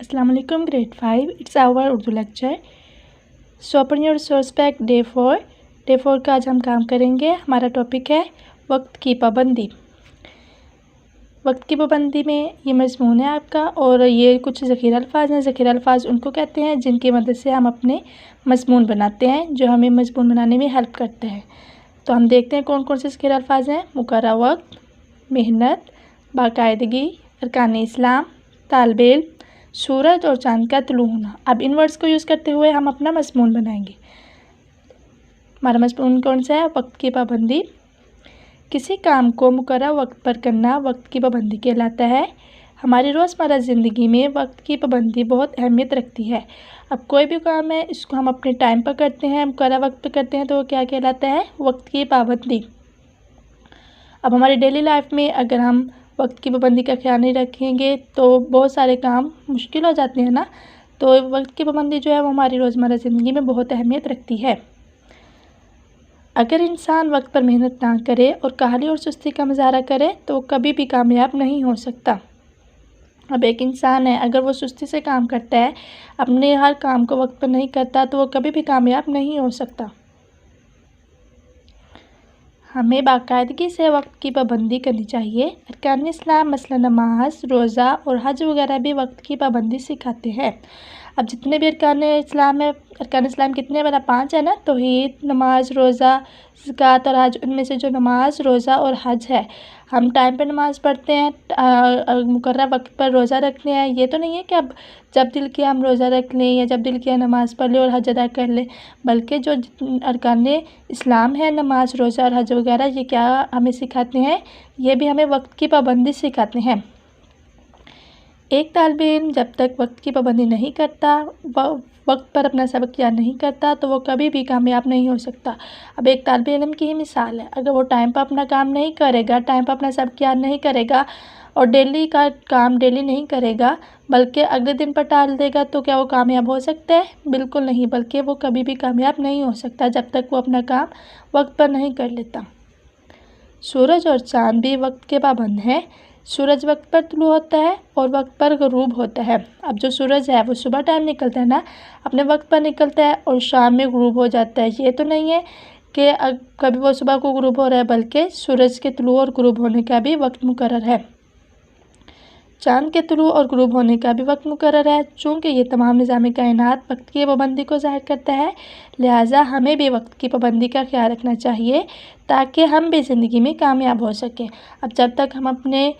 अस्सलाम वालेकुम grade 5 it's our Urdu lecture. So open your source pack day 4 का आज हम काम करेंगे। हमारा टॉपिक है वक्त की पाबंदी। वक्त की पाबंदी में ये मज़मून है आपका, और ये कुछ ज़ख़ीरा अल्फाज हैं। ज़ख़ीरा अल्फाज उनको कहते हैं जिनकी मदद से हम अपने मज़मून बनाते हैं, जो हमें मज़मून बनाने में हेल्प करते हैं। तो हम देखते हैं कौन कौन से ज़ख़ीरा अल्फाज हैं। मुकर्रर वक्त, मेहनत, बाकायदगी, अरकान इस्लाम, तालिब इल्म, सूरज और चाँद का तुलू होना। अब इन वर्ड्स को यूज़ करते हुए हम अपना मज़मून बनाएंगे। हमारा मज़मून कौन सा है? वक्त की पाबंदी। किसी काम को मुकर्रर वक्त पर करना वक्त की पाबंदी कहलाता है। हमारी रोज़मर्रा ज़िंदगी में वक्त की पाबंदी बहुत अहमियत रखती है। अब कोई भी काम है, इसको हम अपने टाइम पर करते हैं, मुकर्रर वक्त पर करते हैं, तो वो क्या कहलाता है? वक्त की पाबंदी। अब हमारी डेली लाइफ में अगर हम वक्त की पाबंदी का ख्याल नहीं रखेंगे तो बहुत सारे काम मुश्किल हो जाते हैं ना। तो वक्त की पाबंदी जो है वो हमारी रोज़मर्रा ज़िंदगी में बहुत अहमियत रखती है। अगर इंसान वक्त पर मेहनत ना करे और काहली और सुस्ती का मुजाहरा करे तो वो कभी भी कामयाब नहीं हो सकता। अब एक इंसान है, अगर वो सुस्ती से काम करता है, अपने हर काम को वक्त पर नहीं करता, तो वो कभी भी कामयाब नहीं हो सकता। हमें बाकायदगी से वक्त की पाबंदी करनी चाहिए। अरकान इस्लाम मसलन नमाज, रोज़ा और हज वगैरह भी वक्त की पाबंदी सिखाते हैं। अब जितने भी अरकान इस्लाम है, अरकान इस्लाम कितने वाला 5 है ना, तौहीद, नमाज, रोज़ा, ज़कात और हज। उनमें से जो नमाज, रोज़ा और हज है, हम टाइम पर नमाज पढ़ते हैं, मुकर्रर वक्त पर रोज़ा रखते हैं। ये तो नहीं है कि अब जब दिल किया हम रोज़ा रख लें या जब दिल किया नमाज़ पढ़ लें और हज अदा कर लें, बल्कि जो अरकान इस्लाम है, नमाज, रोज़ा और हज वगैरह, ये क्या हमें सिखाते हैं? ये भी हमें वक्त की पाबंदी सिखाते हैं। एक तालिब इल्म जब तक वक्त की पाबंदी नहीं करता, वक्त पर अपना सबक याद नहीं करता, तो वो कभी भी कामयाब नहीं हो सकता। अब एक तालिब इल्म की ही मिसाल है, अगर वो टाइम पर अपना काम नहीं करेगा, टाइम पर अपना सबक याद नहीं करेगा और डेली का काम डेली नहीं करेगा, बल्कि अगले दिन पर टाल देगा, तो क्या वो कामयाब हो सकता है? बिल्कुल नहीं, बल्कि वो कभी भी कामयाब नहीं हो सकता जब तक वो अपना काम वक्त पर नहीं कर लेता। सूरज और चाँद भी वक्त के पाबंद हैं। सूरज वक्त पर तुलू होता है और वक्त पर ग़ुरूब होता है। अब जो सूरज है वो सुबह टाइम निकलता है ना, अपने वक्त पर निकलता है और शाम में ग़ुरूब हो जाता है। ये तो नहीं है कि कभी वो सुबह को ग़ुरूब हो रहा है, बल्कि सूरज के तुलू और ग़ुरूब होने का भी वक्त मुकर्रर है। चाँद के तुलू और ग़ुरूब होने का भी वक्त मुकर्रर है। चूँकि ये तमाम निज़ाम कायनात वक्त की पाबंदी को ज़ाहिर करता है, लिहाजा हमें भी वक्त की पाबंदी का ख्याल रखना चाहिए ताकि हम भी ज़िंदगी में कामयाब हो सकें। अब जब तक हम अपने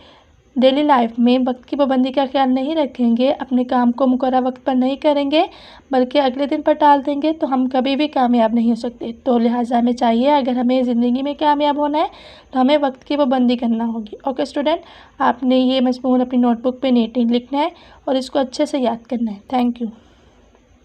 डेली लाइफ में वक्त की पाबंदी का ख्याल नहीं रखेंगे, अपने काम को मुकर्रर वक्त पर नहीं करेंगे, बल्कि अगले दिन पर टाल देंगे, तो हम कभी भी कामयाब नहीं हो सकते। तो लिहाजा हमें चाहिए, अगर हमें ज़िंदगी में कामयाब होना है तो हमें वक्त की पाबंदी करना होगी। ओके स्टूडेंट, आपने ये मज़मून अपनी नोटबुक पे नीटली लिखना है और इसको अच्छे से याद करना है। Thank you.